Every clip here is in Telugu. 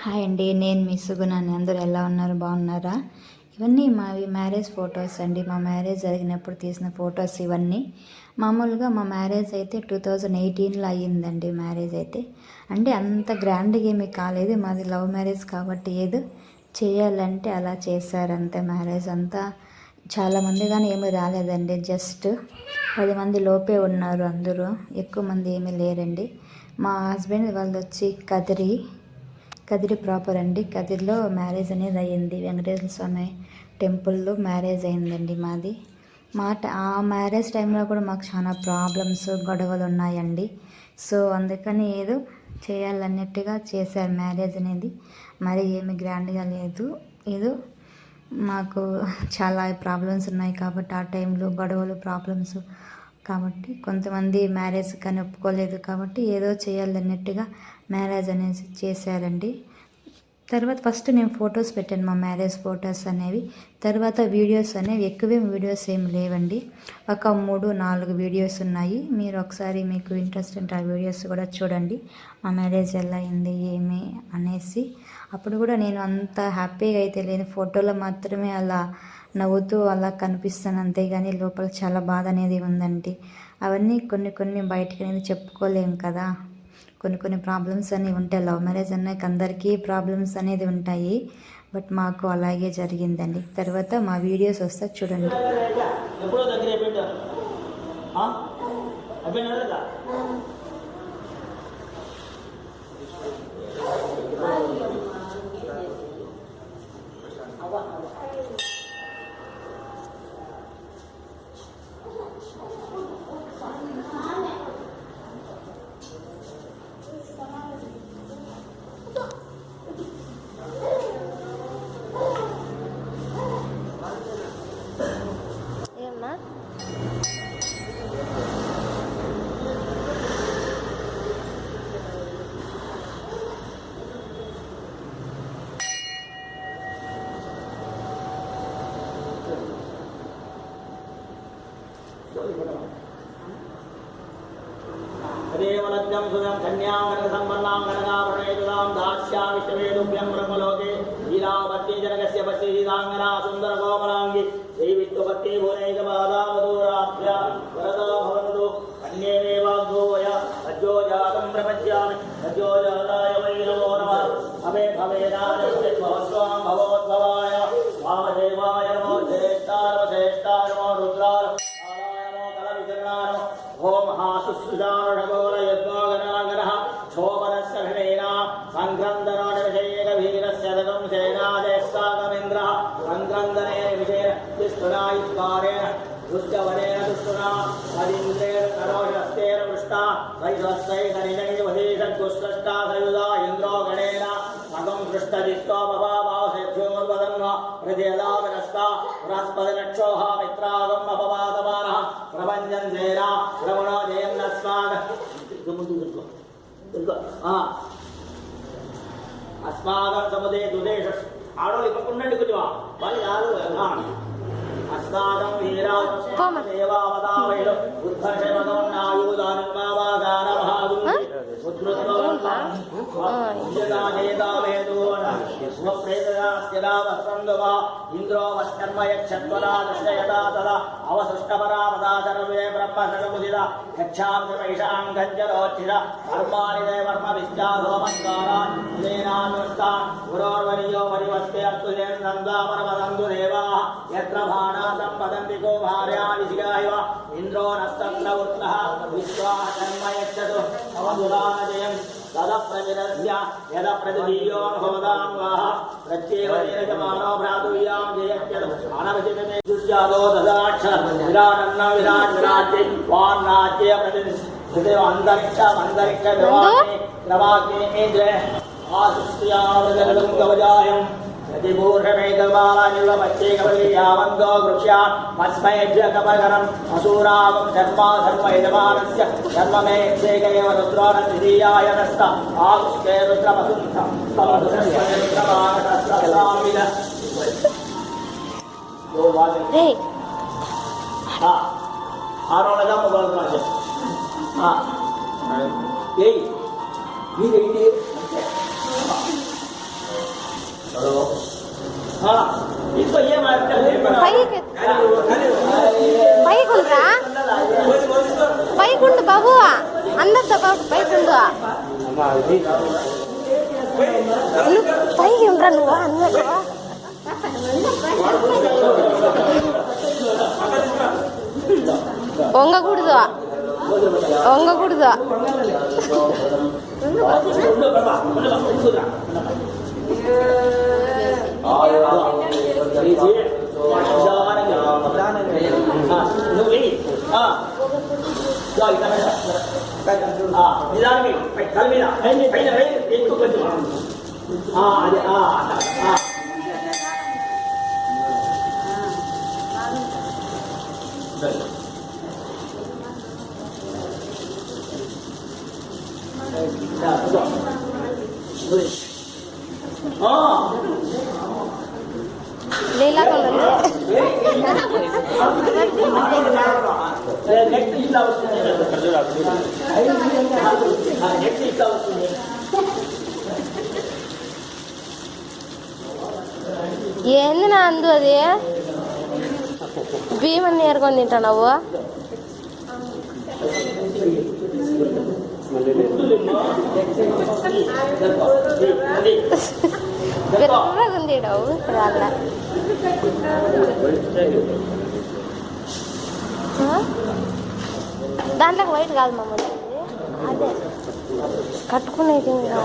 హాయ్ అండి, నేను మీ సుగుణాన్ని. అందరూ ఎలా ఉన్నారు? బాగున్నారా? ఇవన్నీ మావి మ్యారేజ్ ఫొటోస్ అండి. మా మ్యారేజ్ జరిగినప్పుడు తీసిన ఫొటోస్ ఇవన్నీ. మామూలుగా మా మ్యారేజ్ అయితే 2018లో అయ్యిందండి. మ్యారేజ్ అయితే అంటే అంత గ్రాండ్గా ఏమీ కాలేదు. మాది లవ్ మ్యారేజ్ కాబట్టి ఏదో చేయాలంటే అలా చేశారంతే. మ్యారేజ్ అంతా చాలామంది కానీ ఏమీ రాలేదండి. జస్ట్ 10 మంది లోపే ఉన్నారు. అందరూ ఎక్కువ మంది ఏమీ లేరండి. మా హస్బెండ్ వాళ్ళు వచ్చి కదిరి ప్రాపర్ అండి. కదిరిలో మ్యారేజ్ అనేది అయ్యింది. వెంకటేశ్వర స్వామి టెంపుల్లో మ్యారేజ్ అయిందండి మాది. ఆ మ్యారేజ్ టైంలో కూడా మాకు చాలా ప్రాబ్లమ్స్, గొడవలు ఉన్నాయండి. సో అందుకని ఏదో చేయాలన్నట్టుగా చేశారు మ్యారేజ్ అనేది. మరి ఏమి గ్రాండ్గా లేదు. ఏదో మాకు చాలా ప్రాబ్లమ్స్ ఉన్నాయి కాబట్టి ఆ టైంలో గొడవలు, ప్రాబ్లమ్స్ కాబట్టి కొంతమంది మ్యారేజ్ కానీ ఒప్పుకోలేదు కాబట్టి ఏదో చేయాలన్నట్టుగా మ్యారేజ్ అనేది చేశారండి. తర్వాత ఫస్ట్ నేను ఫొటోస్ పెట్టాను, మా మ్యారేజ్ ఫొటోస్ అనేవి. తర్వాత వీడియోస్ అనేవి ఎక్కువేం వీడియోస్ ఏమి లేవండి. ఒక 3-4 వీడియోస్ ఉన్నాయి. మీరు ఒకసారి మీకు ఇంట్రెస్ట్ ఉంటే ఆ వీడియోస్ కూడా చూడండి. మా మ్యారేజ్ ఎలా అయింది ఏమి అనేసి. అప్పుడు కూడా నేను అంత హ్యాపీగా అయితే లేని ఫోటోలో మాత్రమే అలా నవ్వుతూ అలా కనిపిస్తాను, అంతేగాని లోపల చాలా బాధ అనేది ఉందండి. అవన్నీ కొన్ని బయటకు అనేది చెప్పుకోలేము కదా. కొన్ని ప్రాబ్లమ్స్ అనేవి ఉంటాయి. లవ్ మ్యారేజ్ అన్నాక అందరికీ ప్రాబ్లమ్స్ అనేది ఉంటాయి. బట్ మాకు అలాగే జరిగిందండి. తర్వాత మా వీడియోస్ వస్తే చూడండి. देवलज्जं सुदं कन्यां गणसम्पन्नां गणगाभरणेतुदां दास्यामिष्टवेदुभ्यं ब्रह्मलोके लीलावती जनकस्य पश्येदाङ्गना सुन्दरकोमलाङ्गी श्रीविष्णुपत्नी भुवनैकपादावधूराभ्या वरदा भवन्तु कन्येवाग्धोवय अज्जो जातं प्रपश्यामि अज्जो जाताय वै नमो नमः अभे भवेदानस्य भवस्वां भवोद्भवाय वामदेवाय नमो श्रेष्ठाय नमो रुद्राय ओम हासुसुजानगोलयद्वागनागरः क्षोभनस्य घनेना सङ्क्रन्दनानिविषयेकवीरस्य दगं सेनादेस्तागमिन्द्रः सङ्क्रन्दने विषयस्तुनायुत्कारेण दुष्टवनेन दुष्टुना अदिन्द्रेण करोषस्तेन पृष्टा वैश्वस्तैकनिजनिवधीषद्गुष्टष्टा सयुधा इन्द्रो गणेन अगं पृष्ठदिस्तो मवाभावसेभ्योर्वदन्वा हृदयदावनस्ता बृहस्पतिरक्षोः मित्रागम् अपवादमानः प्रपञ्चं सेना रमणो जयन्नस्मान् अस्माकं समुदे दुदेश आडोलि पक्कुंडंడి కొంచెం వాళ్ళు కాదు अस्माकं वीरादेवावदावैलो उद्धर्षमदोन्नायुधानिर्मावागारमहागुरु उद्रुतवन्तास्यदावेदोणस्वप्रेतदास्यदावस्रन्दवा इन्द्रो वस्कर्मयक्षत्वला दृष्टयता तदा अवसृष्टपरापदाचरवे ब्रह्मषडमुदिदा यक्षामृतैषां गञ्जरोच्छिदा कर्माणि देवर्मविश्चाधोमस्कारान् उदेनानुष्ठान् गुरोर्वर्यो वरिवस्ते अस्तुजेन् नन्दापरमदन्तु देवाः यत्र भाणा सम्पदन्ति कौमार्या विशिगायव इन्द्रो नस्तन्नवृत्तः विश्वाः कर्म यच्छतु अवधुदानजयम् तदप्रविरस्य यदप्रतिदीयोऽहोदान्वाः प्रत्येवमानो भ्रातुर्यां जयत्यदु अनवचितमे दुष्यादो ददाक्ष विराटन्न विराट् वान्नाट्ये प्रतिष्ठिते अन्तरिक्ष विवाहे प्रवाग्ने जय आसुस्यावृतगलं कवचायम् प्रतिपूर्णमेकमालानिर्वपच्चेकवलीयावन्दो गृह्या मस्मैभ्यकपकरम् असूरावं धर्मयजमानस्य धर्ममेक्षेक एव रुद्रोणद्वितीयाय नस्त आगुष्टे रुद्रमसुन्थं रुद्रमानस्तस्तामिद आरोणदा मोबाइल ये इसको ये मारते పైకి పైకుండ్రా పైకుండు బాబు అందరితో పాటు పైకుండు పైకి ఉండరా నువ్వు అందరూ వంగకూడదు వంగకూడదు లీలా కలర్ ఏంది నా అందు అది భీమని నేర్కొని తింటున్నావు పెద్దగుంది రాళ్ళ దాంట్లోకి వైట్ కాదు మమ్మల్ని అదే కట్టుకునేది ఇంకా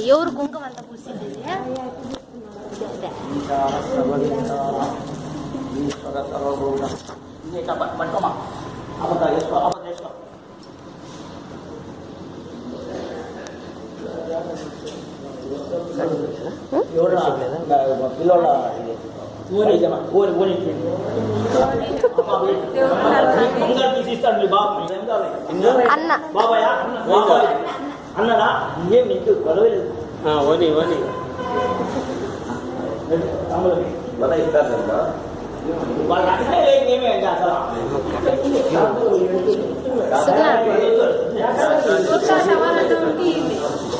ఎవరు కుంకుమ అంతా పూసింది పిల్లల తీసిస్తాడు మీ బాబు అన్న బాబాయ్ అన్నరా ఏం నీకు గొడవలేదు ఓని ఓని వాళ్ళు అట్లే ఏమే అసలు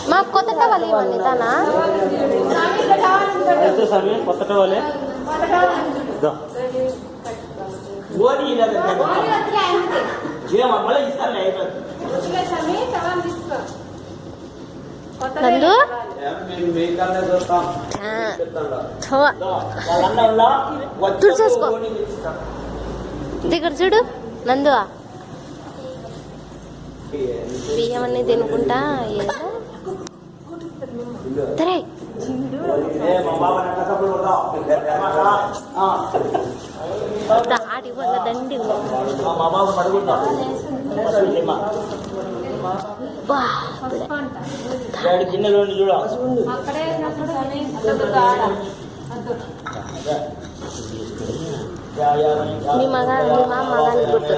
మా కొత్త టవల్ ఇవ్వండి తనా కొత్త టవలే ఓని మళ్ళీ ఇస్తాను నందు తుడిచేసుకో దగ్గర చూడు నందు బియ్యం అన్నీ తినుకుంటా ఏదో తరే ఆడి వల్ల దండి గిన్నెలు చూడ మీ మగాన్ని గుర్తు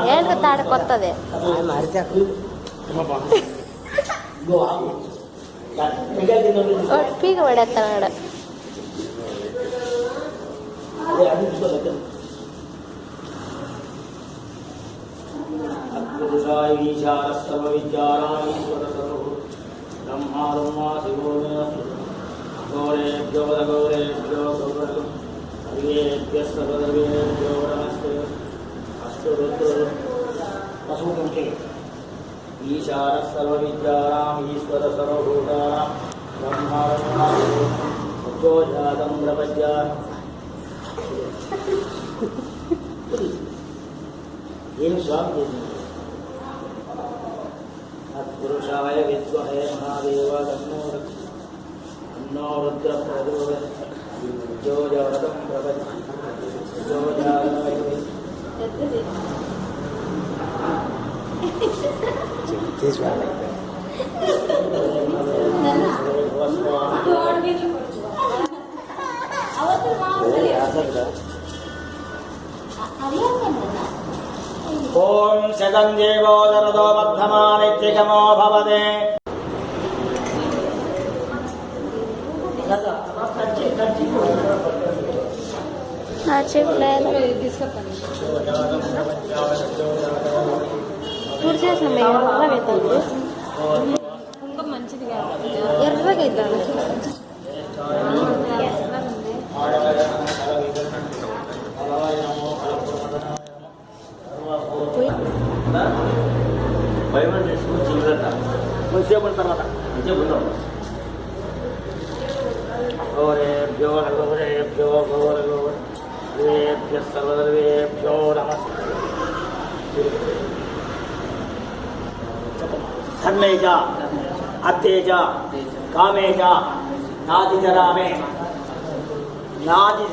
ఏంటి తాడ కొత్తది పీక పడేస్తాడు ఈశాన సర్వవిద్యానాం ఈశ్వర సర్వభూతానాం బ్రహ్మాండం ప్రపంచాన్ ఏం స్వామి పురుషాయ విద్మహే మహాదేవ అన్నో రుద్ర ప్రచోదయాతం ఓం శతం జీవో దరదో వర్ధమానిత్యగమో భవతే లేదు తుడిచేసిన ఎర్రగైతుంది ఎర్రగైతుంది కొంచెంసేపు తర్వాత గౌరేభ్యో గౌరేభ్యో గౌరవేభ్య సర్వదేవేభ్యో నమస్తే ధర్మేజ అత్తేజ కామేజ నాదిచరామే నాది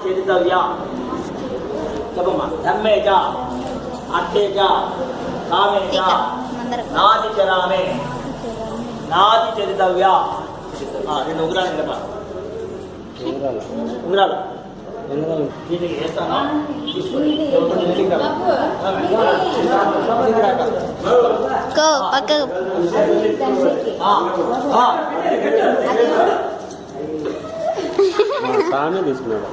చరితవ్య చెప్పమ్మా ధర్మేజ అత్తేజ కామేజ నాదిచరామే నాది చరితవ్య రెండు ఉంగరాలు కదా ఉంగరాలు దీనికి వేస్తాను పక్కకు తానే తీసుకున్నాడు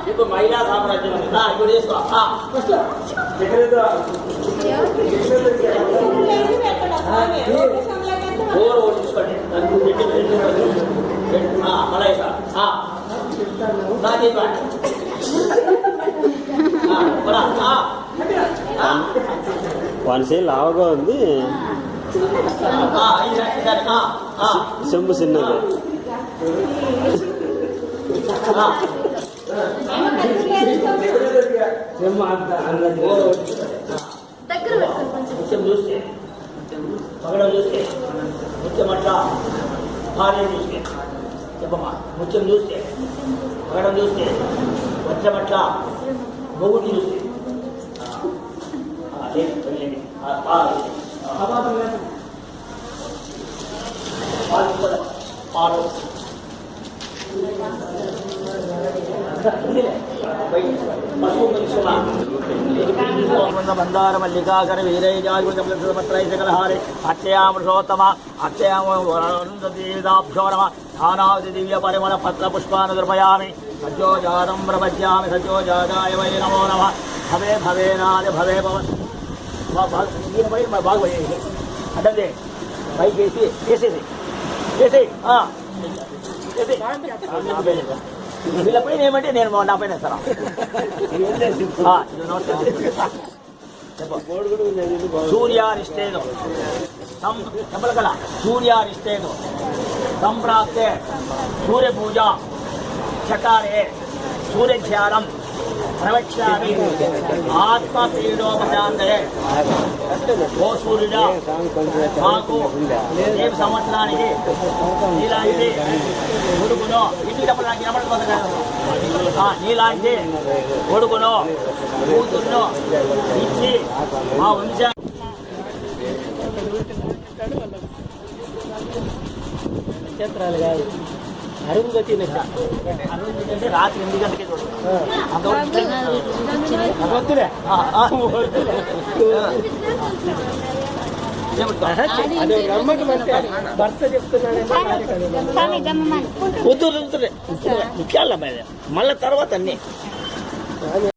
ఇప్పుడు మహిళా సామ్రాజ్యం ఇప్పుడు చేసుకో తీసుకోండి మళ్ళీ వాని చేయి లావుగా ఉంది, చెంబు చిన్నది. ముత్యం చూస్తే పగడం చూస్తే ముత్యం అట్లా భార్య చూస్తే చెప్పమ్మా ముత్యం చూస్తే పగడం చూస్తే ముత్యం అట్లా మొగుడిని చూస్తే పాలు బందార మల్లికాకర వీరైజాపత్రైకలహారి అక్షయామృషోత్తమ అక్షయామృదాభ్యో నమ ధానావతి దివ్య పరిమళ పత్ర పుష్పాన్ని దృపయామి సజ్జోజాతం ప్రపద్యామి సజ్జోజాతాయ వై నమో నమ భవే భవేనాది భవే భవన్ దీనిపై బాగా అంటే పైకి వేసేసి వీళ్ళపై ఏమంటే నేను నా పైన ఇస్తాను సూర్యారిష్టేను చెప్పగల సూర్యారిష్టేను సంప్రాప్తే సూర్యపూజ చకారే సూర్యధ్యానం ప్రవక్ష్యామి ఆత్మపీడోపశాంతయే. ఓ సూర్యుడా, మాకు ఏ సంవత్సరానికి నీలాంటి కొడుకును ఇంటికి నీలాంటి కొడుకును కూతుర్ను ఇచ్చి మా వంశ నక్షత్రాలు కాదు అరుంధతి అరుంధతి అంటే రాత్రి 8 గంటలకి భర్త చెప్తున్నాడు కూతురు ముఖ్యాల మళ్ళీ తర్వాత అన్నీ